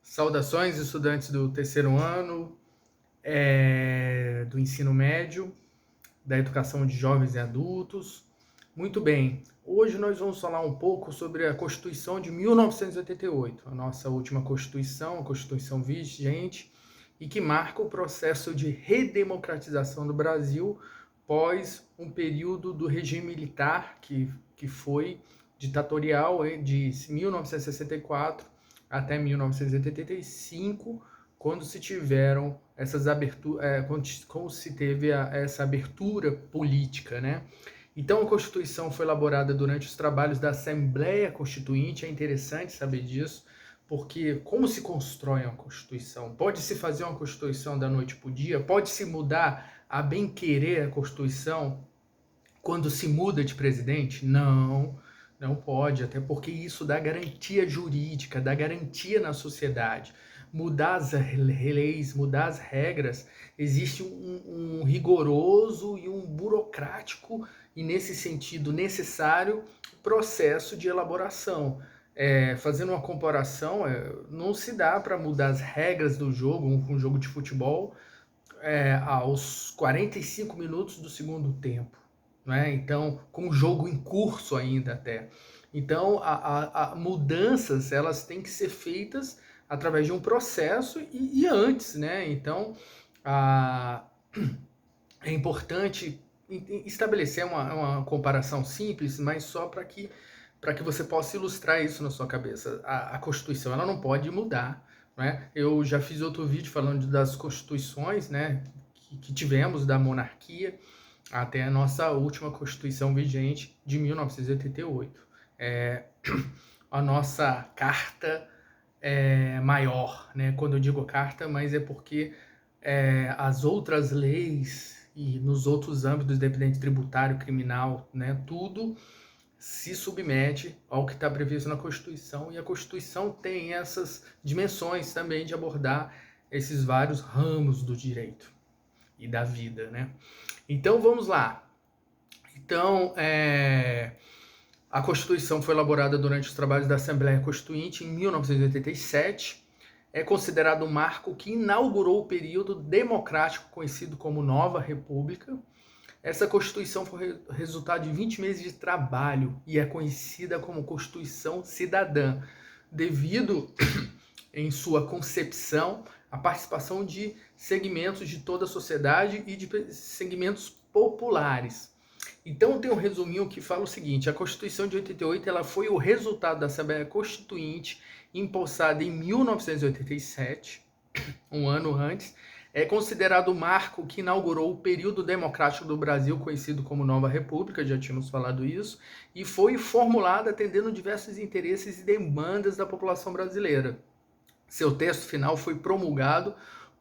Saudações, estudantes do terceiro ano, do ensino médio, da educação de jovens e adultos. Muito bem, hoje nós vamos falar um pouco sobre a Constituição de 1988, a nossa última Constituição, a Constituição vigente, e que marca o processo de redemocratização do Brasil pós um período do regime militar que foi ditatorial de 1964 até 1985, quando se tiveram essas aberturas, quando se teve essa abertura política, né? Então a Constituição foi elaborada durante os trabalhos da Assembleia Constituinte. É interessante saber disso, porque como se constrói uma Constituição? Pode-se fazer uma Constituição da noite para o dia? Pode-se mudar a bem querer a Constituição quando se muda de presidente? Não, não pode, até porque isso dá garantia jurídica, dá garantia na sociedade. Mudar as leis, mudar as regras, existe um rigoroso e um burocrático, e nesse sentido necessário, processo de elaboração. Fazendo uma comparação, não se dá para mudar as regras do jogo, um jogo de futebol, aos 45 minutos do segundo tempo. Né? Então, com o jogo em curso ainda até. Então, a mudanças, elas têm que ser feitas através de um processo e antes, né? Então, é importante estabelecer uma comparação simples, mas só para que você possa ilustrar isso na sua cabeça. A Constituição, ela não pode mudar, né? Eu já fiz outro vídeo falando das constituições, né, que tivemos da monarquia até a nossa última Constituição vigente de 1988. A nossa carta maior, né? Quando eu digo carta, mas é porque as outras leis e nos outros âmbitos, independente tributário, criminal, né, tudo se submete ao que está previsto na Constituição, e a Constituição tem essas dimensões também de abordar esses vários ramos do direito e da vida, né? Então vamos lá. Então, a Constituição foi elaborada durante os trabalhos da Assembleia Constituinte em 1987. É considerado um marco que inaugurou o período democrático conhecido como Nova República. Essa Constituição foi resultado de 20 meses de trabalho e é conhecida como Constituição Cidadã, devido, em sua concepção, à participação de segmentos de toda a sociedade e de segmentos populares. Então tem um resuminho que fala o seguinte: a Constituição de 88 ela foi o resultado da Assembleia Constituinte, empossada em 1987, um ano antes. É considerado o marco que inaugurou o período democrático do Brasil, conhecido como Nova República, já tínhamos falado isso, e foi formulada atendendo diversos interesses e demandas da população brasileira. Seu texto final foi promulgado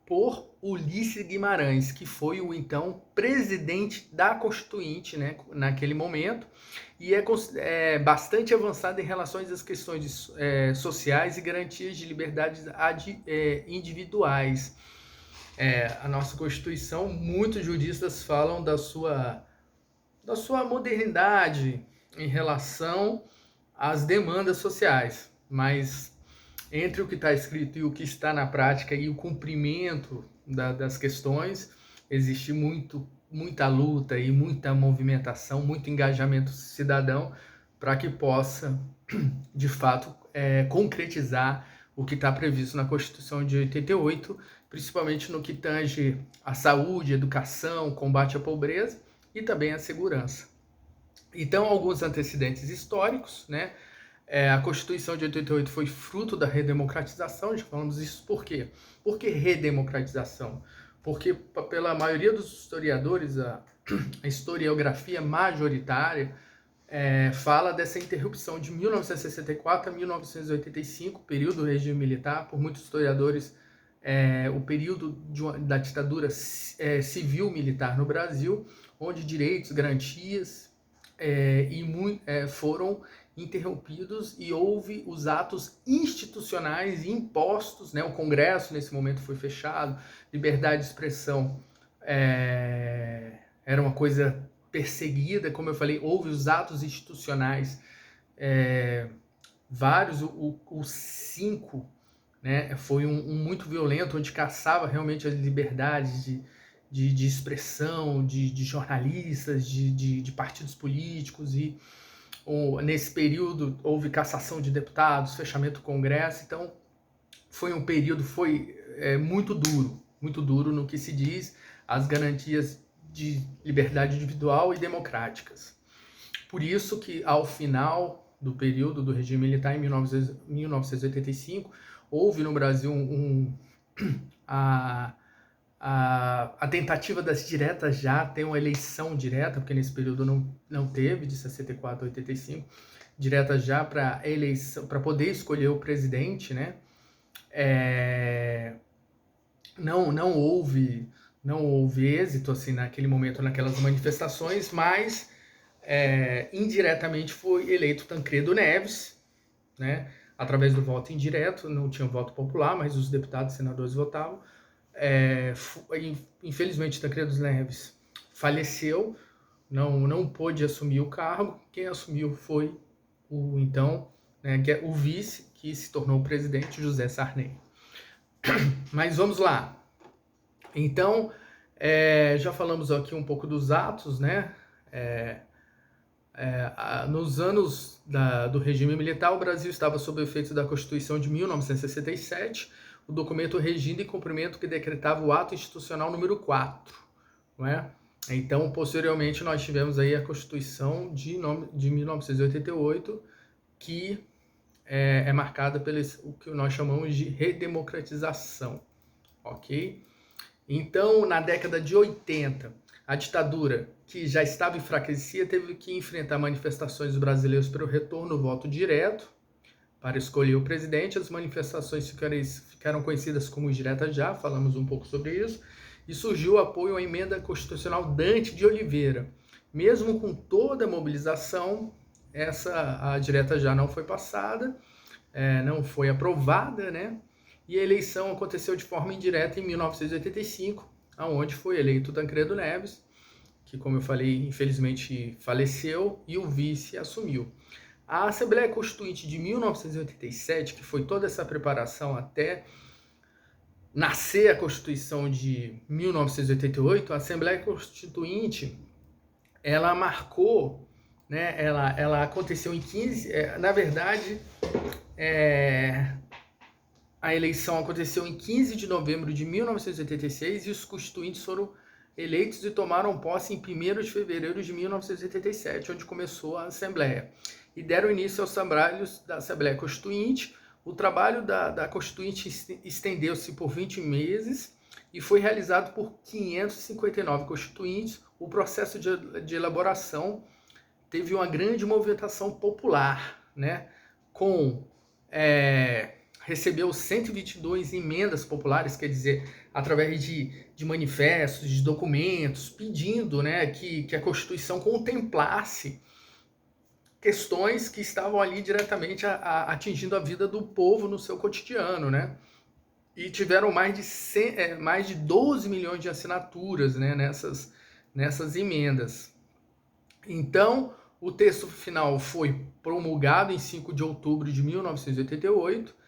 por Ulisses Guimarães, que foi o então presidente da Constituinte, né, naquele momento, e é bastante avançado em relação às questões sociais e garantias de liberdades individuais. A nossa Constituição, muitos juristas falam da sua modernidade em relação às demandas sociais, mas entre o que está escrito e o que está na prática e o cumprimento das questões, existe muita luta e muita movimentação, muito engajamento cidadão para que possa, de fato, concretizar o que está previsto na Constituição de 88, principalmente no que tange à saúde, educação, combate à pobreza e também à segurança. Então, alguns antecedentes históricos, né? A Constituição de 88 foi fruto da redemocratização, já falamos isso por quê? Por que redemocratização? Porque, pela maioria dos historiadores, a historiografia majoritária fala dessa interrupção de 1964 a 1985, período do regime militar. Por muitos historiadores, o período da ditadura civil-militar no Brasil, onde direitos, garantias foram interrompidos e houve os atos institucionais impostos, né? O Congresso nesse momento foi fechado, liberdade de expressão era uma coisa perseguida, como eu falei, houve os atos institucionais, vários, os 5, né? Foi um muito violento, onde caçava realmente as liberdades de expressão, de jornalistas, de partidos políticos, e nesse período houve cassação de deputados, fechamento do Congresso. Então foi um período muito duro no que se diz as garantias de liberdade individual e democráticas. Por isso que, ao final do período do regime militar, em 1985, houve no Brasil a tentativa das diretas já, ter uma eleição direta, porque nesse período não teve, de 64 a 85, direta já para eleição, para poder escolher o presidente, né? Não houve êxito assim naquele momento, naquelas manifestações, mas indiretamente foi eleito Tancredo Neves, né? Através do voto indireto, não tinha voto popular, mas os deputados e senadores votavam. Infelizmente, Tancredo Neves faleceu, não pôde assumir o cargo. Quem assumiu foi o vice, que se tornou o presidente, José Sarney. Mas vamos lá. Então, já falamos aqui um pouco dos atos, né? Nos anos do regime militar, o Brasil estava sob o efeito da Constituição de 1967, o documento regindo e cumprimento que decretava o ato institucional número 4, não é? Então, posteriormente, nós tivemos aí a Constituição de 1988, que é marcada pelo o que nós chamamos de redemocratização, ok? Então, na década de 80, a ditadura, que já estava enfraquecida, teve que enfrentar manifestações dos brasileiros pelo retorno do voto direto para escolher o presidente. As manifestações ficaram conhecidas como diretas já, falamos um pouco sobre isso, e surgiu o apoio à emenda constitucional Dante de Oliveira. Mesmo com toda a mobilização, a direta já não foi passada, não foi aprovada, né? E a eleição aconteceu de forma indireta em 1985, onde foi eleito Tancredo Neves, que, como eu falei, infelizmente faleceu, e o vice assumiu. A Assembleia Constituinte de 1987, que foi toda essa preparação até nascer a Constituição de 1988, a Assembleia Constituinte, ela marcou, né, ela aconteceu em 15... na verdade, a eleição aconteceu em 15 de novembro de 1986 e os constituintes foram eleitos e tomaram posse em 1º de fevereiro de 1987, onde começou a Assembleia. E deram início aos trabalhos da Assembleia Constituinte. O trabalho da Constituinte estendeu-se por 20 meses e foi realizado por 559 constituintes. O processo de elaboração teve uma grande movimentação popular, né? Recebeu 122 emendas populares, quer dizer, através de manifestos, de documentos, pedindo, né, que a Constituição contemplasse questões que estavam ali diretamente atingindo a vida do povo no seu cotidiano, né? E tiveram mais de 12 milhões de assinaturas, né, nessas emendas. Então, o texto final foi promulgado em 5 de outubro de 1988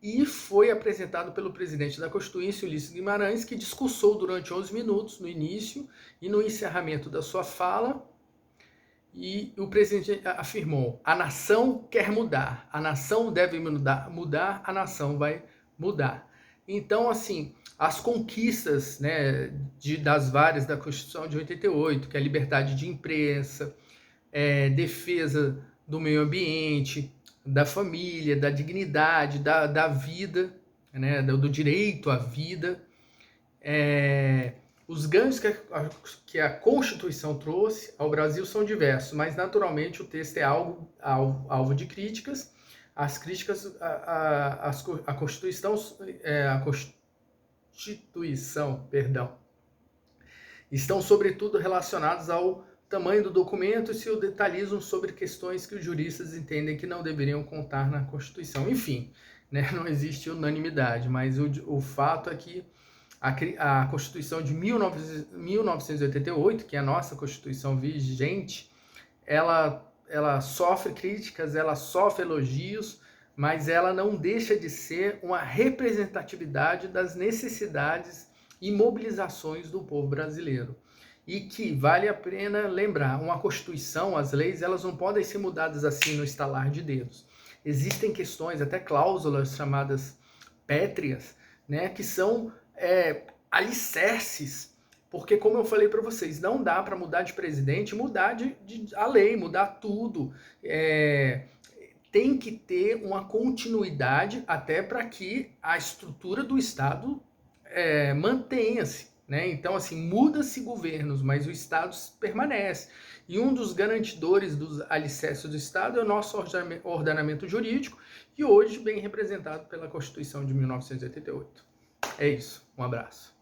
e foi apresentado pelo presidente da Constituinte, Ulisses Guimarães, que discursou durante 11 minutos no início e no encerramento da sua fala. E o presidente afirmou: a nação quer mudar, a nação deve mudar, a nação vai mudar. Então, assim, as conquistas, né, das várias da Constituição de 88, que é a liberdade de imprensa, defesa do meio ambiente, da família, da dignidade, da vida, né, do direito à vida, os ganhos que a Constituição trouxe ao Brasil são diversos, mas naturalmente o texto é alvo de críticas. As críticas à Constituição, estão sobretudo relacionadas ao tamanho do documento e se detalham sobre questões que os juristas entendem que não deveriam constar na Constituição. Enfim, né, não existe unanimidade, mas o fato é que a Constituição de 1988, que é a nossa Constituição vigente, ela sofre críticas, ela sofre elogios, mas ela não deixa de ser uma representatividade das necessidades e mobilizações do povo brasileiro. E que vale a pena lembrar, uma Constituição, as leis, elas não podem ser mudadas assim no estalar de dedos. Existem questões, até cláusulas chamadas pétreas, né, que são alicerces, porque como eu falei para vocês, não dá para mudar de presidente, mudar a lei, mudar tudo. Tem que ter uma continuidade até para que a estrutura do Estado mantenha-se. Né? Então, assim, muda-se governos, mas o Estado permanece. E um dos garantidores dos alicerces do Estado é o nosso ordenamento jurídico, e hoje bem representado pela Constituição de 1988. É isso. Um abraço.